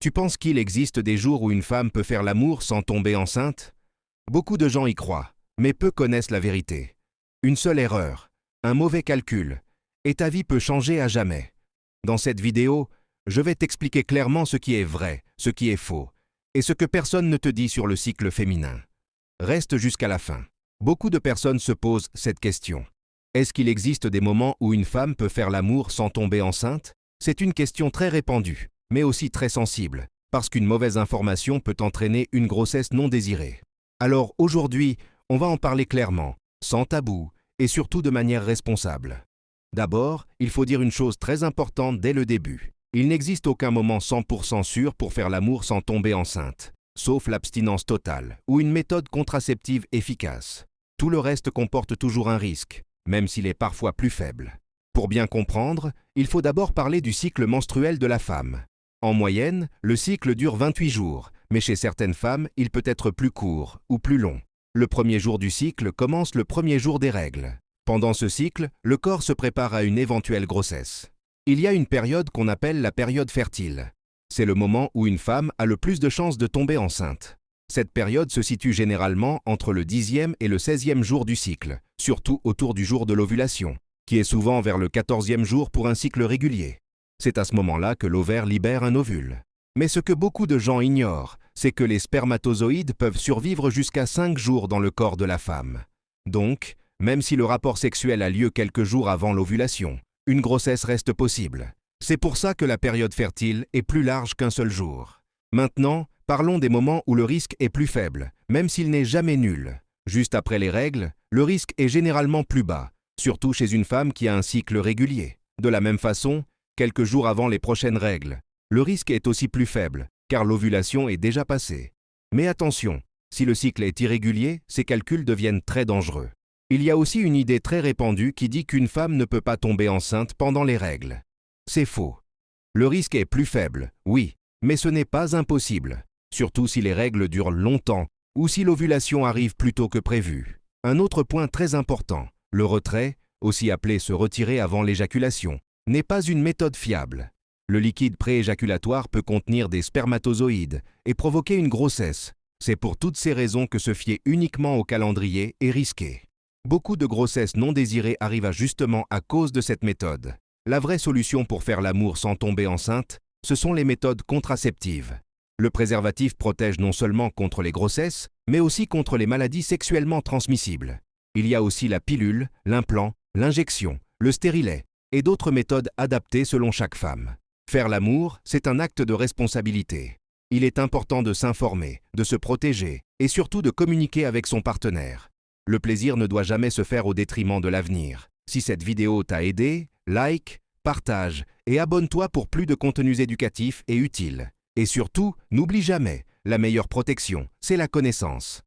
Tu penses qu'il existe des jours où une femme peut faire l'amour sans tomber enceinte? Beaucoup de gens y croient, mais peu connaissent la vérité. Une seule erreur, un mauvais calcul, et ta vie peut changer à jamais. Dans cette vidéo, je vais t'expliquer clairement ce qui est vrai, ce qui est faux, et ce que personne ne te dit sur le cycle féminin. Reste jusqu'à la fin. Beaucoup de personnes se posent cette question. Est-ce qu'il existe des moments où une femme peut faire l'amour sans tomber enceinte? C'est une question très répandue, mais aussi très sensible, parce qu'une mauvaise information peut entraîner une grossesse non désirée. Alors aujourd'hui, on va en parler clairement, sans tabou, et surtout de manière responsable. D'abord, il faut dire une chose très importante dès le début. Il n'existe aucun moment 100% sûr pour faire l'amour sans tomber enceinte, sauf l'abstinence totale ou une méthode contraceptive efficace. Tout le reste comporte toujours un risque, même s'il est parfois plus faible. Pour bien comprendre, il faut d'abord parler du cycle menstruel de la femme. En moyenne, le cycle dure 28 jours, mais chez certaines femmes, il peut être plus court ou plus long. Le premier jour du cycle commence le premier jour des règles. Pendant ce cycle, le corps se prépare à une éventuelle grossesse. Il y a une période qu'on appelle la période fertile. C'est le moment où une femme a le plus de chances de tomber enceinte. Cette période se situe généralement entre le 10e et le 16e jour du cycle, surtout autour du jour de l'ovulation, qui est souvent vers le 14e jour pour un cycle régulier. C'est à ce moment-là que l'ovaire libère un ovule. Mais ce que beaucoup de gens ignorent, c'est que les spermatozoïdes peuvent survivre jusqu'à 5 jours dans le corps de la femme. Donc, même si le rapport sexuel a lieu quelques jours avant l'ovulation, une grossesse reste possible. C'est pour ça que la période fertile est plus large qu'un seul jour. Maintenant, parlons des moments où le risque est plus faible, même s'il n'est jamais nul. Juste après les règles, le risque est généralement plus bas, surtout chez une femme qui a un cycle régulier. De la même façon, quelques jours avant les prochaines règles, le risque est aussi plus faible, car l'ovulation est déjà passée. Mais attention, si le cycle est irrégulier, ces calculs deviennent très dangereux. Il y a aussi une idée très répandue qui dit qu'une femme ne peut pas tomber enceinte pendant les règles. C'est faux. Le risque est plus faible, oui, mais ce n'est pas impossible, surtout si les règles durent longtemps ou si l'ovulation arrive plus tôt que prévu. Un autre point très important, le retrait, aussi appelé se retirer avant l'éjaculation, n'est pas une méthode fiable. Le liquide prééjaculatoire peut contenir des spermatozoïdes et provoquer une grossesse. C'est pour toutes ces raisons que se fier uniquement au calendrier est risqué. Beaucoup de grossesses non désirées arrivent justement à cause de cette méthode. La vraie solution pour faire l'amour sans tomber enceinte, ce sont les méthodes contraceptives. Le préservatif protège non seulement contre les grossesses, mais aussi contre les maladies sexuellement transmissibles. Il y a aussi la pilule, l'implant, l'injection, le stérilet et d'autres méthodes adaptées selon chaque femme. Faire l'amour, c'est un acte de responsabilité. Il est important de s'informer, de se protéger et surtout de communiquer avec son partenaire. Le plaisir ne doit jamais se faire au détriment de l'avenir. Si cette vidéo t'a aidé, like, partage et abonne-toi pour plus de contenus éducatifs et utiles. Et surtout, n'oublie jamais, la meilleure protection, c'est la connaissance.